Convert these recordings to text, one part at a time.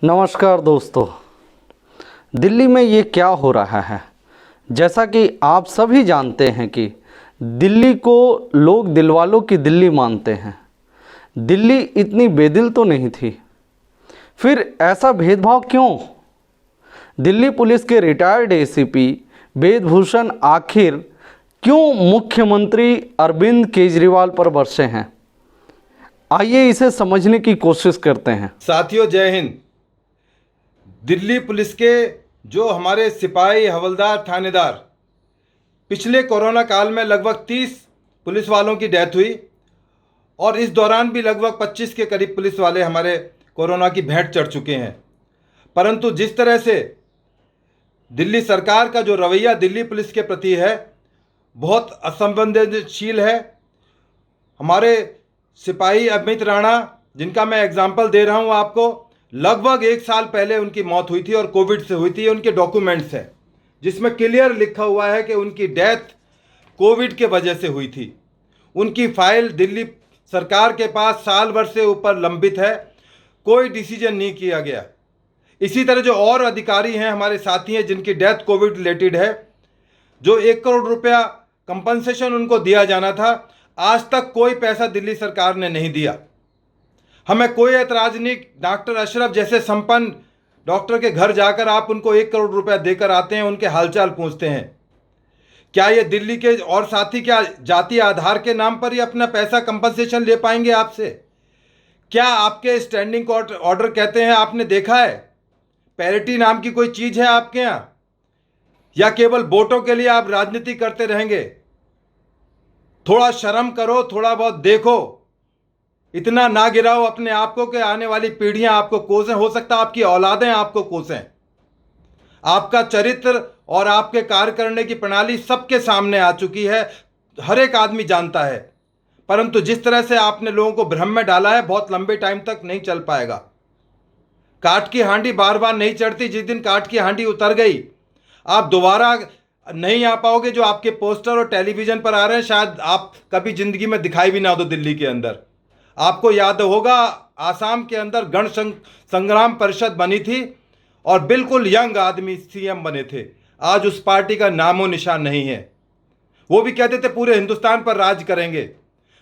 नमस्कार दोस्तों। दिल्ली में ये क्या हो रहा है? जैसा कि आप सभी जानते हैं कि दिल्ली को लोग दिलवालों की दिल्ली मानते हैं। दिल्ली इतनी बेदिल तो नहीं थी, फिर ऐसा भेदभाव क्यों? दिल्ली पुलिस के रिटायर्ड एसीपी वेदभूषण आखिर क्यों मुख्यमंत्री अरविंद केजरीवाल पर बरसे हैं? आइए इसे समझने की कोशिश करते हैं। साथियों, जय हिंद। दिल्ली पुलिस के जो हमारे सिपाही, हवलदार, थानेदार, पिछले कोरोना काल में लगभग 30 पुलिस वालों की डेथ हुई और इस दौरान भी लगभग 25 के करीब पुलिस वाले हमारे कोरोना की भेंट चढ़ चुके हैं। परंतु जिस तरह से दिल्ली सरकार का जो रवैया दिल्ली पुलिस के प्रति है, बहुत असंवेदनशील है। हमारे सिपाही अमित राणा, जिनका मैं एग्जाम्पल दे रहा हूं आपको, लगभग 1 साल पहले उनकी मौत हुई थी और कोविड से हुई थी। उनके डॉक्यूमेंट्स हैं जिसमें क्लियर लिखा हुआ है कि उनकी डेथ कोविड के वजह से हुई थी। उनकी फाइल दिल्ली सरकार के पास साल भर से ऊपर लंबित है, कोई डिसीजन नहीं किया गया। इसी तरह जो और अधिकारी हैं, हमारे साथी हैं, जिनकी डेथ कोविड रिलेटेड है, जो 1 करोड़ रुपया कंपनसेशन उनको दिया जाना था, आज तक कोई पैसा दिल्ली सरकार ने नहीं दिया। हमें कोई ऐतराज नहीं। डॉक्टर अशरफ जैसे संपन्न डॉक्टर के घर जाकर आप उनको 1 करोड़ रुपया देकर आते हैं, उनके हालचाल पूछते हैं। क्या ये दिल्ली के और साथी क्या जाति आधार के नाम पर ही अपना पैसा कंपनसेशन ले पाएंगे आपसे? क्या आपके स्टैंडिंग कोर्ट ऑर्डर कहते हैं, आपने देखा है? पैरिटी नाम की कोई चीज़ है आपके यहाँ, या केवल वोटों के लिए आप राजनीति करते रहेंगे? थोड़ा शर्म करो, थोड़ा बहुत देखो। इतना ना गिराओ अपने आप को कि आने वाली पीढ़ियां आपको कोसें। हो सकता है आपकी औलादें आपको कोसें। आपका चरित्र और आपके कार्य करने की प्रणाली सबके सामने आ चुकी है, हर एक आदमी जानता है। परंतु जिस तरह से आपने लोगों को भ्रम में डाला है, बहुत लंबे टाइम तक नहीं चल पाएगा। काठ की हांडी बार बार नहीं चढ़ती। जिस दिन काठ की हांडी उतर गई, आप दोबारा नहीं आ पाओगे। जो आपके पोस्टर और टेलीविजन पर आ रहे हैं, शायद आप कभी जिंदगी में दिखाई भी ना दो दिल्ली के अंदर। आपको याद होगा, आसाम के अंदर गण संग्राम परिषद बनी थी और बिल्कुल यंग आदमी सीएम बने थे। आज उस पार्टी का नामो निशान नहीं है। वो भी कहते थे पूरे हिंदुस्तान पर राज करेंगे।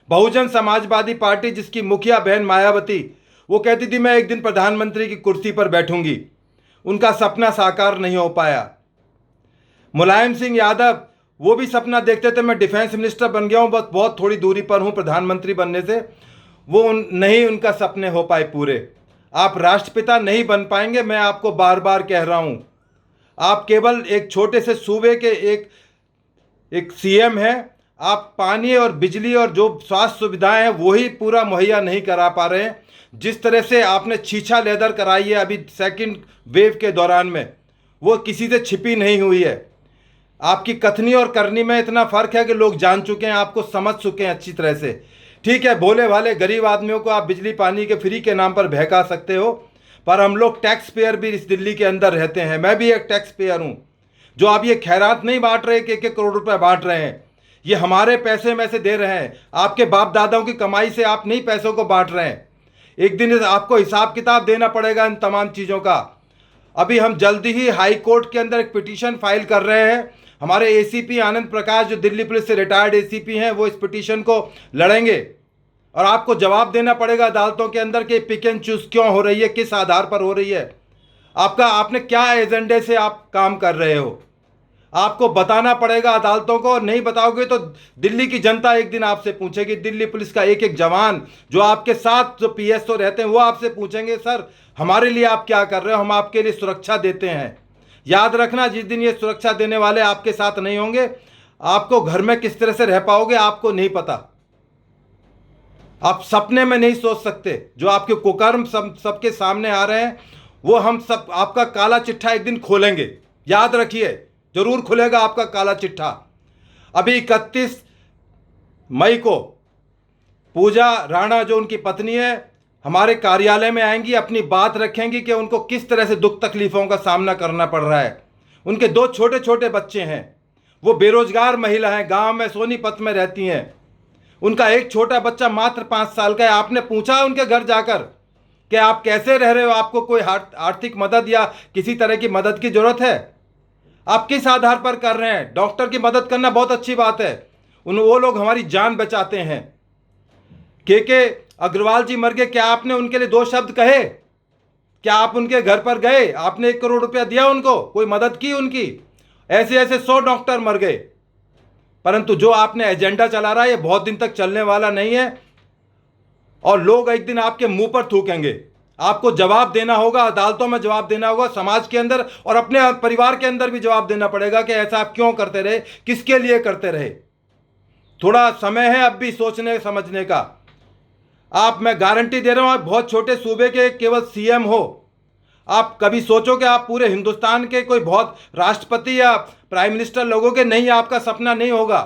बहुजन समाजवादी पार्टी, जिसकी मुखिया बहन मायावती, वो कहती थी मैं एक दिन प्रधानमंत्री की कुर्सी पर बैठूंगी। उनका सपना साकार नहीं हो पाया। मुलायम सिंह यादव, वो भी सपना देखते थे मैं डिफेंस मिनिस्टर बन गया हूं, बस बहुत थोड़ी दूरी पर हूं प्रधानमंत्री बनने से। वो नहीं, उनका सपने हो पाए पूरे। आप राष्ट्रपिता नहीं बन पाएंगे, मैं आपको बार बार कह रहा हूं। आप केवल एक छोटे से सूबे के एक सीएम हैं। आप पानी और बिजली और जो स्वास्थ्य सुविधाएं हैं वही पूरा मुहैया नहीं करा पा रहे हैं। जिस तरह से आपने छीछा लेदर कराई है अभी सेकंड वेव के दौरान में, वो किसी से छिपी नहीं हुई है। आपकी कथनी और करनी में इतना फर्क है कि लोग जान चुके हैं, आपको समझ चुके हैं अच्छी तरह से। ठीक है, भोले भाले गरीब आदमियों को आप बिजली पानी के फ्री के नाम पर बहका सकते हो, पर हम लोग टैक्स पेयर भी इस दिल्ली के अंदर रहते हैं। मैं भी एक टैक्स पेयर हूं। जो आप ये खैरात नहीं बांट रहे कि 1-1 करोड़ रुपए बांट रहे हैं, ये हमारे पैसे में से दे रहे हैं। आपके बाप दादाओं की कमाई से आप नहीं पैसों को बांट रहे हैं। एक दिन आपको हिसाब किताब देना पड़ेगा इन तमाम चीज़ों का। अभी हम जल्दी ही हाई कोर्ट के अंदर एक पिटीशन फाइल कर रहे हैं। हमारे एसीपी आनंद प्रकाश, जो दिल्ली पुलिस से रिटायर्ड एसीपी हैं, वो इस पिटीशन को लड़ेंगे और आपको जवाब देना पड़ेगा अदालतों के अंदर कि पिक एंड चूज क्यों हो रही है, किस आधार पर हो रही है, आपने क्या एजेंडे से आप काम कर रहे हो। आपको बताना पड़ेगा अदालतों को, और नहीं बताओगे तो दिल्ली की जनता एक दिन आपसे पूछेगी। दिल्ली पुलिस का एक एक जवान, जो आपके साथ जो पीएसओ रहते हैं, वो आपसे पूछेंगे सर हमारे लिए आप क्या कर रहे हो, हम आपके लिए सुरक्षा देते हैं। याद रखना, जिस दिन ये सुरक्षा देने वाले आपके साथ नहीं होंगे, आपको घर में किस तरह से रह पाओगे आपको नहीं पता। आप सपने में नहीं सोच सकते। जो आपके कुकर्म सबके सामने आ रहे हैं, वो हम सब आपका काला चिट्ठा एक दिन खोलेंगे। याद रखिए, जरूर खुलेगा आपका काला चिट्ठा। अभी 31 मई को पूजा राणा, जो उनकी पत्नी है, हमारे कार्यालय में आएंगी, अपनी बात रखेंगी कि उनको किस तरह से दुख तकलीफों का सामना करना पड़ रहा है। उनके 2 छोटे छोटे बच्चे हैं, वो बेरोजगार महिला हैं, गांव में सोनीपत में रहती हैं। उनका एक छोटा बच्चा मात्र 5 साल का है। आपने पूछा उनके घर जाकर कि आप कैसे रह रहे हो, आपको कोई आर्थिक मदद या किसी तरह की मदद की जरूरत है? आप किस आधार पर कर रहे हैं? डॉक्टर की मदद करना बहुत अच्छी बात है, वो लोग हमारी जान बचाते हैं। के अग्रवाल जी मर गए, क्या आपने उनके लिए 2 शब्द कहे? क्या आप उनके घर पर गए? आपने 1 करोड़ रुपया दिया उनको? कोई मदद की उनकी? ऐसे ऐसे 100 डॉक्टर मर गए। परंतु जो आपने एजेंडा चला रहा है ये बहुत दिन तक चलने वाला नहीं है, और लोग एक दिन आपके मुंह पर थूकेंगे। आपको जवाब देना होगा, अदालतों में जवाब देना होगा, समाज के अंदर और अपने परिवार के अंदर भी जवाब देना पड़ेगा कि ऐसा आप क्यों करते रहे, किसके लिए करते रहे। थोड़ा समय है अब भी सोचने समझने का। मैं गारंटी दे रहा हूं, आप बहुत छोटे सूबे के केवल सीएम हो, आप कभी सोचो कि आप पूरे हिंदुस्तान के कोई बहुत राष्ट्रपति या प्राइम मिनिस्टर लोगों के नहीं, आपका सपना नहीं होगा।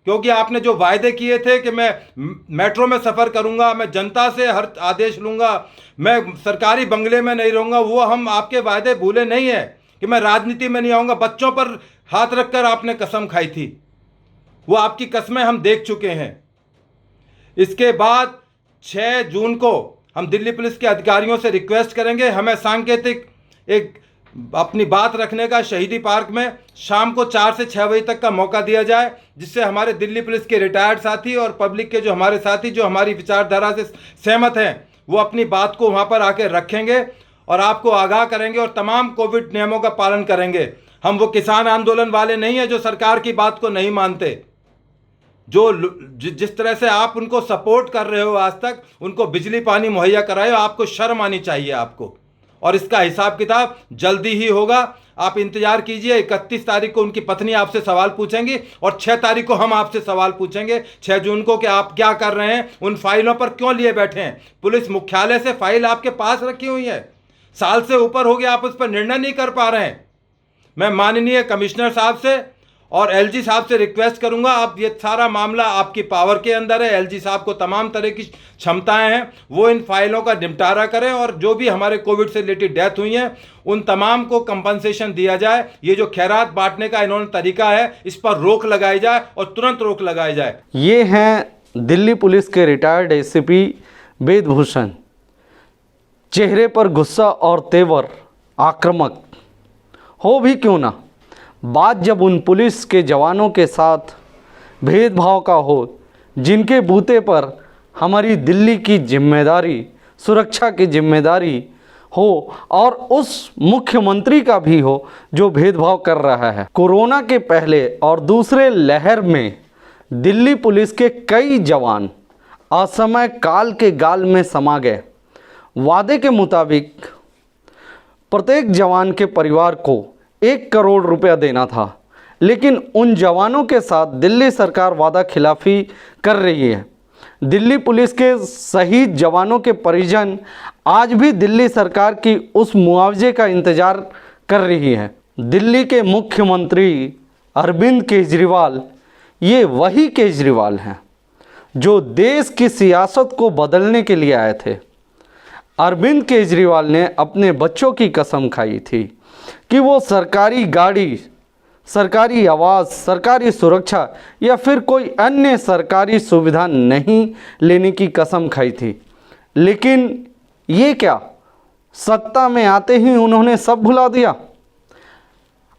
क्योंकि आपने जो वायदे किए थे कि मैं मेट्रो में सफ़र करूंगा, मैं जनता से हर आदेश लूंगा, मैं सरकारी बंगले में नहीं रहूंगा, वो हम आपके वायदे भूले नहीं है। कि मैं राजनीति में नहीं आऊंगा, बच्चों पर हाथ रखकर आपने कसम खाई थी, वो आपकी कसमें हम देख चुके हैं। इसके बाद 6 जून को हम दिल्ली पुलिस के अधिकारियों से रिक्वेस्ट करेंगे, हमें सांकेतिक एक अपनी बात रखने का शहीदी पार्क में शाम को 4 से 6 बजे तक का मौका दिया जाए, जिससे हमारे दिल्ली पुलिस के रिटायर्ड साथी और पब्लिक के जो हमारे साथी जो हमारी विचारधारा से सहमत हैं वो अपनी बात को वहाँ पर आकर रखेंगे और आपको आगाह करेंगे और तमाम कोविड नियमों का पालन करेंगे। हम वो किसान आंदोलन वाले नहीं हैं जो सरकार की बात को नहीं मानते। जिस तरह से आप उनको सपोर्ट कर रहे हो आज तक, उनको बिजली पानी मुहैया कराए, आपको शर्म आनी चाहिए आपको। और इसका हिसाब किताब जल्दी ही होगा, आप इंतजार कीजिए। 31 तारीख को उनकी पत्नी आपसे सवाल पूछेंगी और 6 तारीख को हम आपसे सवाल पूछेंगे 6 जून को कि आप क्या कर रहे हैं, उन फाइलों पर क्यों लिए बैठे हैं। पुलिस मुख्यालय से फाइल आपके पास रखी हुई है, साल से ऊपर हो गया, आप उस पर निर्णय नहीं कर पा रहे हैं। मैं माननीय कमिश्नर साहब से और एलजी साहब से रिक्वेस्ट करूंगा, आप ये सारा मामला आपकी पावर के अंदर है, एलजी साहब को तमाम तरह की क्षमताएं हैं, वो इन फाइलों का निपटारा करें और जो भी हमारे कोविड से रिलेटेड डेथ हुई हैं उन तमाम को कंपनसेशन दिया जाए। ये जो खैरात बांटने का इन्होंने तरीका है, इस पर रोक लगाई जाए और तुरंत रोक लगाई जाए। ये हैं दिल्ली पुलिस के रिटायर्ड एसीपी वेदभूषण। चेहरे पर गुस्सा और तेवर आक्रामक हो भी क्यों ना, बात जब उन पुलिस के जवानों के साथ भेदभाव का हो जिनके बूते पर हमारी दिल्ली की जिम्मेदारी, सुरक्षा की जिम्मेदारी हो और उस मुख्यमंत्री का भी हो जो भेदभाव कर रहा है। कोरोना के पहले और दूसरे लहर में दिल्ली पुलिस के कई जवान असमय काल के गाल में समा गए। वादे के मुताबिक प्रत्येक जवान के परिवार को 1 करोड़ रुपया देना था, लेकिन उन जवानों के साथ दिल्ली सरकार वादा खिलाफी कर रही है। दिल्ली पुलिस के शहीद जवानों के परिजन आज भी दिल्ली सरकार की उस मुआवजे का इंतजार कर रही है। दिल्ली के मुख्यमंत्री अरविंद केजरीवाल ये वही केजरीवाल हैं जो देश की सियासत को बदलने के लिए आए थे। अरविंद केजरीवाल ने अपने बच्चों की कसम खाई थी कि वो सरकारी गाड़ी, सरकारी आवास, सरकारी सुरक्षा या फिर कोई अन्य सरकारी सुविधा नहीं लेने की कसम खाई थी। लेकिन ये क्या, सत्ता में आते ही उन्होंने सब भुला दिया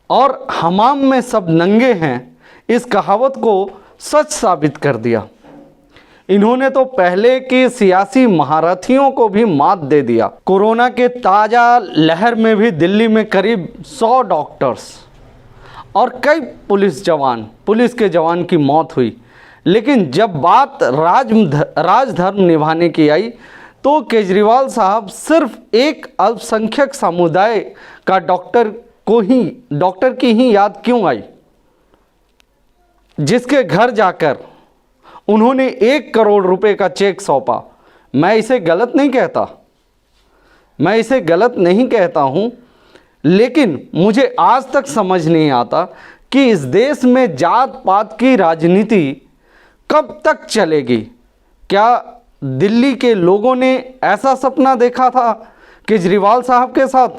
और हमाम में सब नंगे हैं इस कहावत को सच साबित कर दिया। इन्होंने तो पहले के सियासी महारथियों को भी मात दे दिया। कोरोना के ताज़ा लहर में भी दिल्ली में करीब 100 डॉक्टर्स और कई पुलिस के जवान की मौत हुई। लेकिन जब बात राजधर्म निभाने की आई तो केजरीवाल साहब सिर्फ एक अल्पसंख्यक समुदाय का डॉक्टर की ही याद क्यों आई, जिसके घर जाकर उन्होंने 1 करोड़ रुपए का चेक सौंपा। मैं इसे गलत नहीं कहता हूँ, लेकिन मुझे आज तक समझ नहीं आता कि इस देश में जात पात की राजनीति कब तक चलेगी। क्या दिल्ली के लोगों ने ऐसा सपना देखा था केजरीवाल साहब के साथ?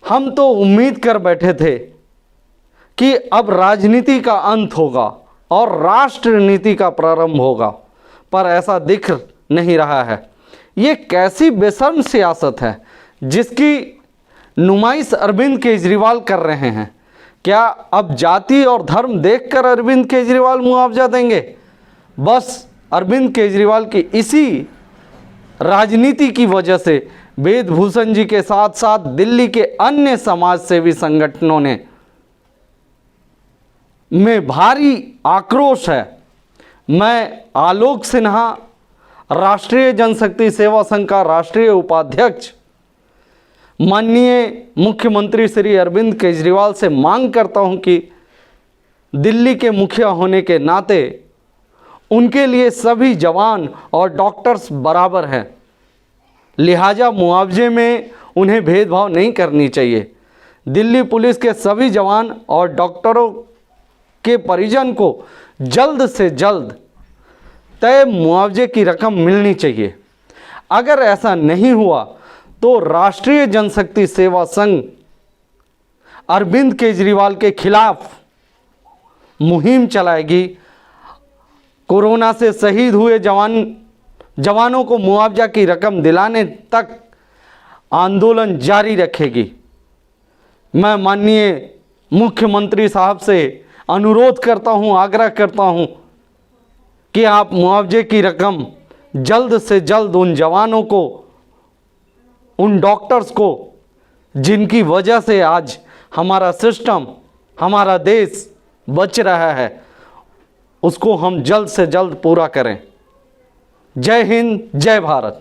हम तो उम्मीद कर बैठे थे कि अब राजनीति का अंत होगा और राष्ट्र नीति का प्रारंभ होगा, पर ऐसा दिख नहीं रहा है। ये कैसी बेशर्म सियासत है जिसकी नुमाइश अरविंद केजरीवाल कर रहे हैं। क्या अब जाति और धर्म देखकर अरविंद केजरीवाल मुआवजा देंगे? बस अरविंद केजरीवाल की इसी राजनीति की वजह से वेदभूषण जी के साथ साथ दिल्ली के अन्य समाज सेवी संगठनों में भारी आक्रोश है। मैं आलोक सिन्हा, राष्ट्रीय जनशक्ति सेवा संघ का राष्ट्रीय उपाध्यक्ष, माननीय मुख्यमंत्री श्री अरविंद केजरीवाल से मांग करता हूं कि दिल्ली के मुखिया होने के नाते उनके लिए सभी जवान और डॉक्टर्स बराबर हैं, लिहाजा मुआवजे में उन्हें भेदभाव नहीं करनी चाहिए। दिल्ली पुलिस के सभी जवान और डॉक्टरों के परिजन को जल्द से जल्द तय मुआवजे की रकम मिलनी चाहिए। अगर ऐसा नहीं हुआ तो राष्ट्रीय जनशक्ति सेवा संघ अरविंद केजरीवाल के खिलाफ मुहिम चलाएगी। कोरोना से शहीद हुए जवानों को मुआवजा की रकम दिलाने तक आंदोलन जारी रखेगी। मैं माननीय मुख्यमंत्री साहब से अनुरोध करता हूं, आग्रह करता हूं कि आप मुआवजे की रकम जल्द से जल्द उन जवानों को, उन डॉक्टर्स को जिनकी वजह से आज हमारा सिस्टम, हमारा देश बच रहा है, उसको हम जल्द से जल्द पूरा करें। जय हिंद, जय भारत।